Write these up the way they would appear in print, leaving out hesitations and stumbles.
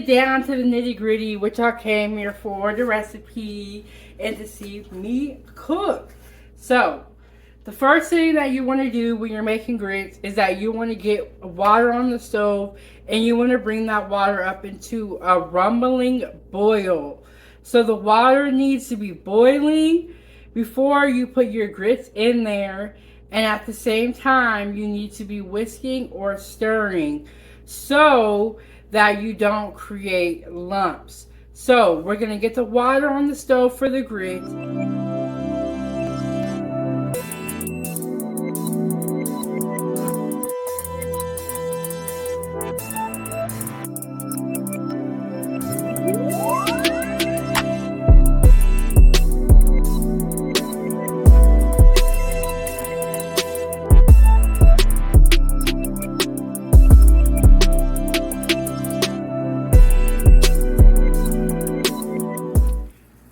get down to the nitty gritty, which I came here for, the recipe, and to see me cook. So, the first thing that you want to do when you're making grits is that you want to get water on the stove and you want to bring that water up into a rumbling boil. So the water needs to be boiling before you put your grits in there, and at the same time you need to be whisking or stirring so that you don't create lumps. So we're going to get the water on the stove for the grits.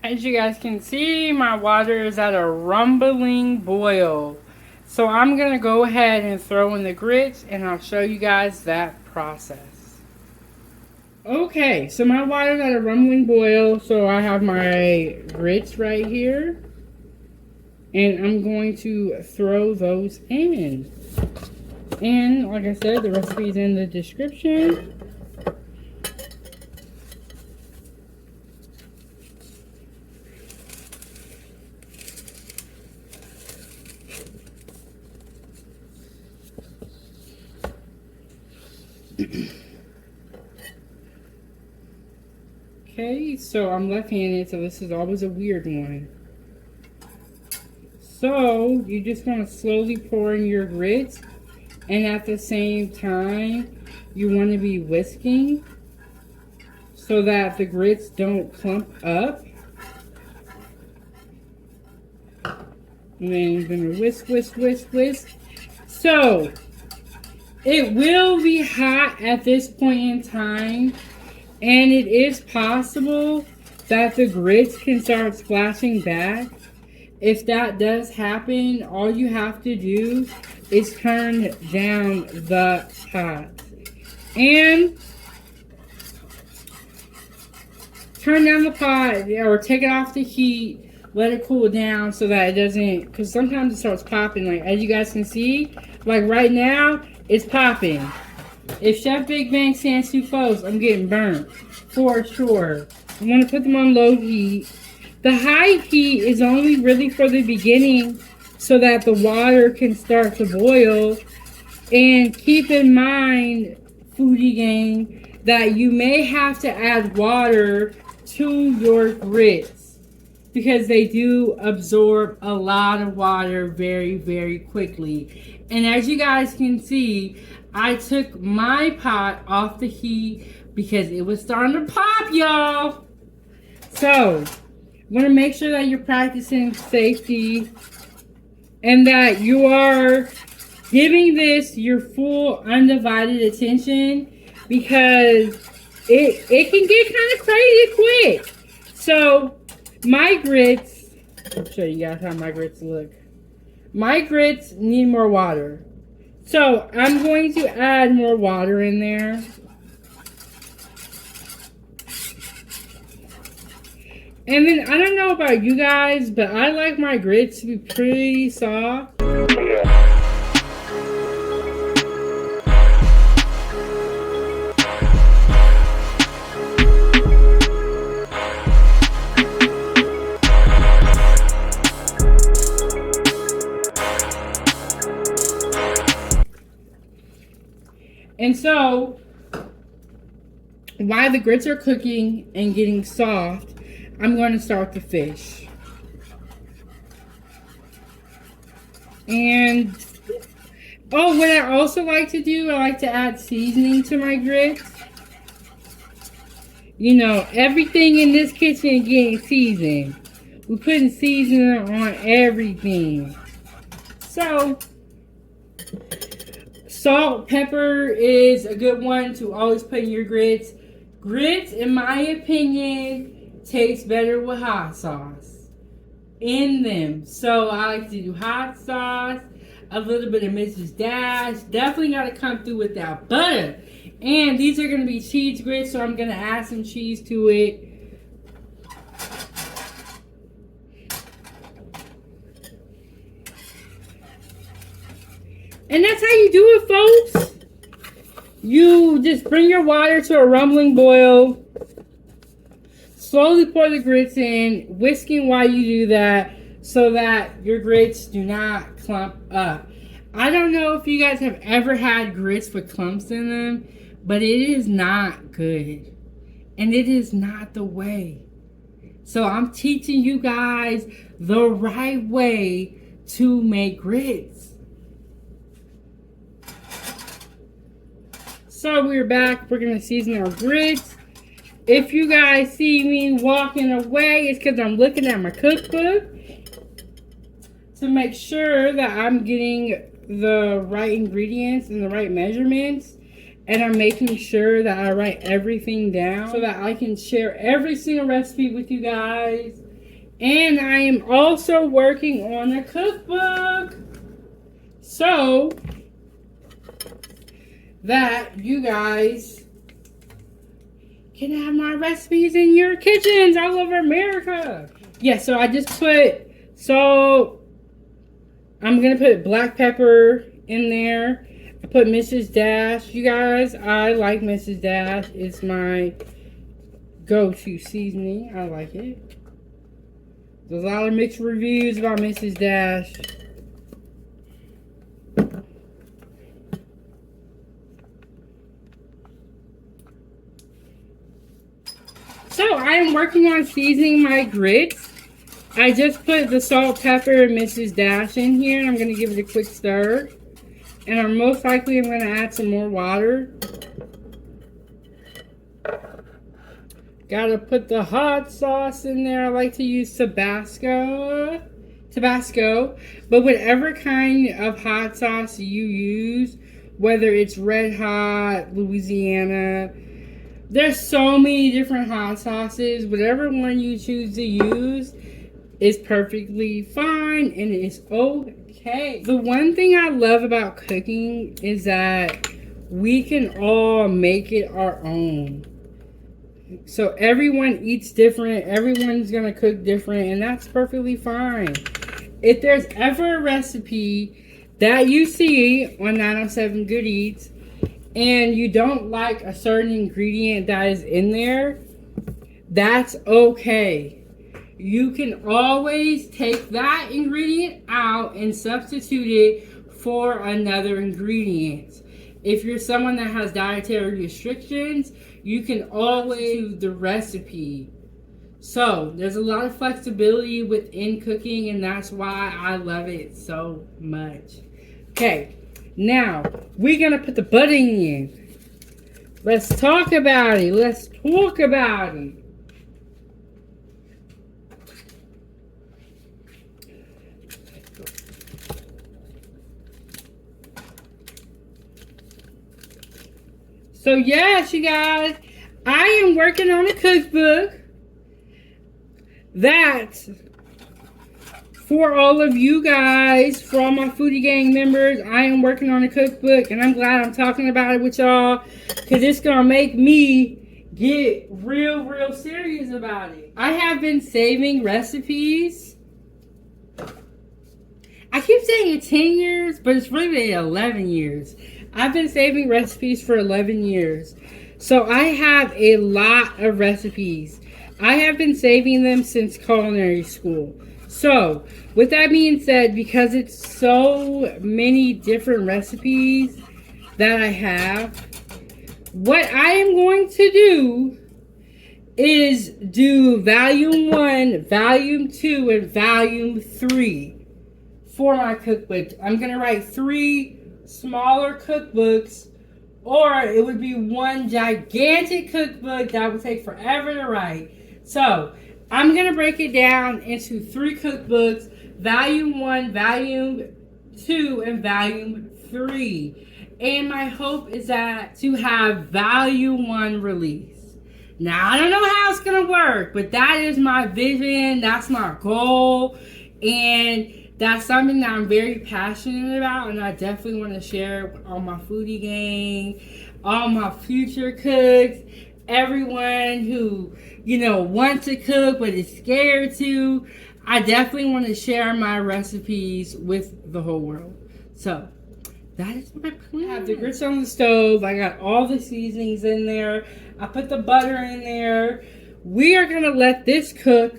As you guys can see, my water is at a rumbling boil. So I'm going to go ahead and throw in the grits and I'll show you guys that process. Okay, so my water's at a rumbling boil, so I have my grits right here. And I'm going to throw those in. And like I said, the recipe is in the description. Okay, so I'm left-handed, so this is always a weird one. So you just want to slowly pour in your grits, and at the same time you want to be whisking so that the grits don't clump up. And then you're going to whisk, whisk, whisk, whisk. So it will be hot at this point in time, and it is possible that the grits can start splashing back. If that does happen, all you have to do is turn down the pot. And turn down the pot or take it off the heat. Let it cool down so that it doesn't, because sometimes it starts popping. Like as you guys can see, like right now, it's popping. If Chef Big Bang stands too close, I'm getting burnt for sure. I'm going to put them on low heat. The high heat is only really for the beginning so that the water can start to boil. And keep in mind, foodie gang, that you may have to add water to your grits because they do absorb a lot of water very, very quickly. And as you guys can see, I took my pot off the heat because it was starting to pop, y'all. So, you want to make sure that you're practicing safety and that you are giving this your full undivided attention because it can get kind of crazy quick. So, my grits, I'll show you guys how my grits look. My grits need more water. So, I'm going to add more water in there. And then, I don't know about you guys, but I like my grits to be pretty soft. And so, while the grits are cooking and getting soft, I'm going to start the fish. And, oh, what I also like to do, I like to add seasoning to my grits. You know, everything in this kitchen getting seasoned. We're putting seasoning on everything. So, salt, pepper is a good one to always put in your grits. Grits, in my opinion, tastes better with hot sauce in them. So I like to do hot sauce, a little bit of Mrs. Dash. Definitely got to come through with that butter. And these are going to be cheese grits, so I'm going to add some cheese to it. And that's how you do it, folks. You just bring your water to a rumbling boil. Slowly pour the grits in, whisking while you do that so that your grits do not clump up. I don't know if you guys have ever had grits with clumps in them, but it is not good. And it is not the way. So I'm teaching you guys the right way to make grits. So we're back. We're going to season our grits. If you guys see me walking away, it's because I'm looking at my cookbook to make sure that I'm getting the right ingredients and the right measurements. And I'm making sure that I write everything down so that I can share every single recipe with you guys. And I am also working on a cookbook so that you guys can have my recipes in your kitchens all over America. Yeah, so I just put, I'm going to put black pepper in there. I put Mrs. Dash. You guys, I like Mrs. Dash. It's my go-to seasoning. I like it. There's a lot of mixed reviews about Mrs. Dash. So I am working on seasoning my grits. I just put the salt, pepper, and Mrs. Dash in here. And I'm going to give it a quick stir. And I'm most likely going to add some more water. Gotta put the hot sauce in there. I like to use Tabasco. But whatever kind of hot sauce you use, whether it's Red Hot, Louisiana, there's so many different hot sauces. Whatever one you choose to use is perfectly fine and it's okay. The one thing I love about cooking is that we can all make it our own. So everyone eats different. Everyone's going to cook different, and that's perfectly fine. If there's ever a recipe that you see on 907 Good Eats and you don't like a certain ingredient that is in there, that's okay. You can always take that ingredient out and substitute it for another ingredient. If you're someone that has dietary restrictions, you can always use the recipe. So there's a lot of flexibility within cooking, and that's why I love it so much. Okay, now we're gonna put the pudding in. Let's talk about it. Let's talk about it. So yes, you guys, I am working on a cookbook that for all of you guys, for all my Foodie Gang members, I am working on a cookbook, and I'm glad I'm talking about it with y'all because it's going to make me get real serious about it. I have been saving recipes. I keep saying it's 10 years, but it's really been 11 years. I've been saving recipes for 11 years. So I have a lot of recipes. I have been saving them since culinary school. So, with that being said, because it's so many different recipes that I have, what I am going to do is do volume 1, volume 2, and volume 3 for my cookbook. I'm going to write 3 smaller cookbooks, or it would be one gigantic cookbook that would take forever to write. So I'm going to break it down into 3 cookbooks, volume 1, volume 2, and volume 3. And my hope is that to have volume 1 released. Now, I don't know how it's going to work, but that is my vision. That's my goal. And that's something that I'm very passionate about, and I definitely want to share with all my Foodie Gang. all my future cooks, everyone who, wants to cook but is scared to. I definitely want to share my recipes with the whole world. So, that is my plan. I have the grits on the stove. I got all the seasonings in there. I put the butter in there. We are going to let this cook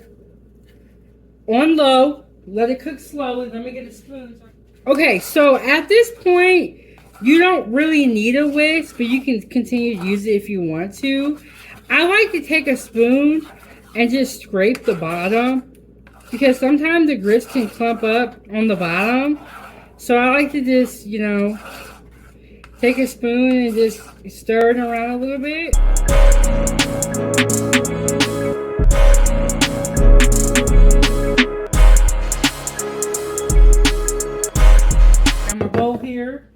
on low. Let it cook slowly. Let me get a spoon. Okay, so at this point, you don't really need a whisk, but you can continue to use it if you want to. I like to take a spoon and just scrape the bottom because sometimes the grits can clump up on the bottom. So I like to just, take a spoon and just stir it around a little bit. Here,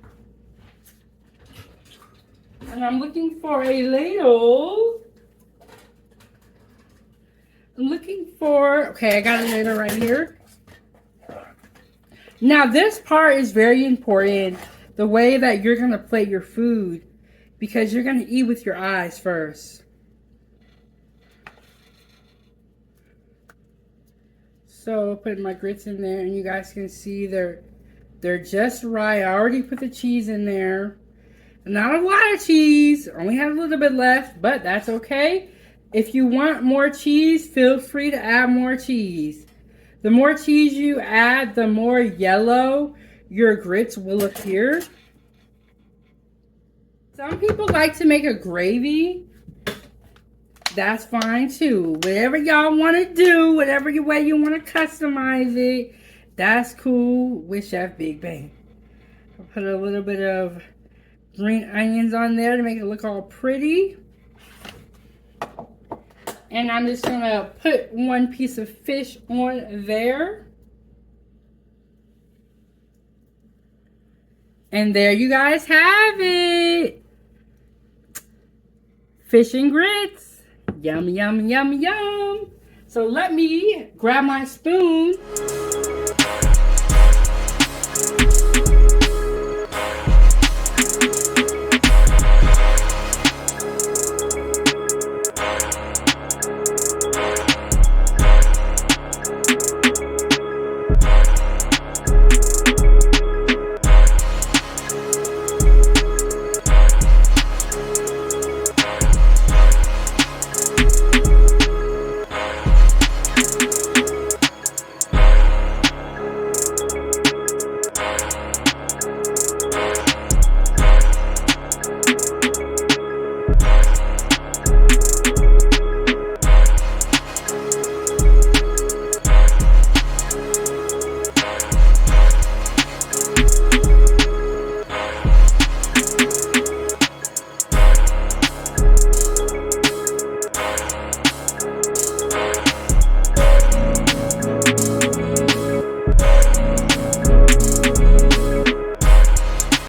and I'm looking for a ladle. Okay, I got a ladle right here. Now this part is very important, the way that you're going to plate your food, because you're going to eat with your eyes first. So putting my grits in there, and you guys can see they're just right. I already put the cheese in there. Not a lot of cheese. Only have a little bit left, but that's okay. If you want more cheese, feel free to add more cheese. The more cheese you add, the more yellow your grits will appear. Some people like to make a gravy. That's fine too. Whatever y'all want to do, whatever way you want to customize it, that's cool with Chef Big Bang. I'll put a little bit of green onions on there to make it look all pretty. And I'm just going to put one piece of fish on there. And there you guys have it. Fish and grits. Yum, yum, yum, yum. So let me grab my spoon.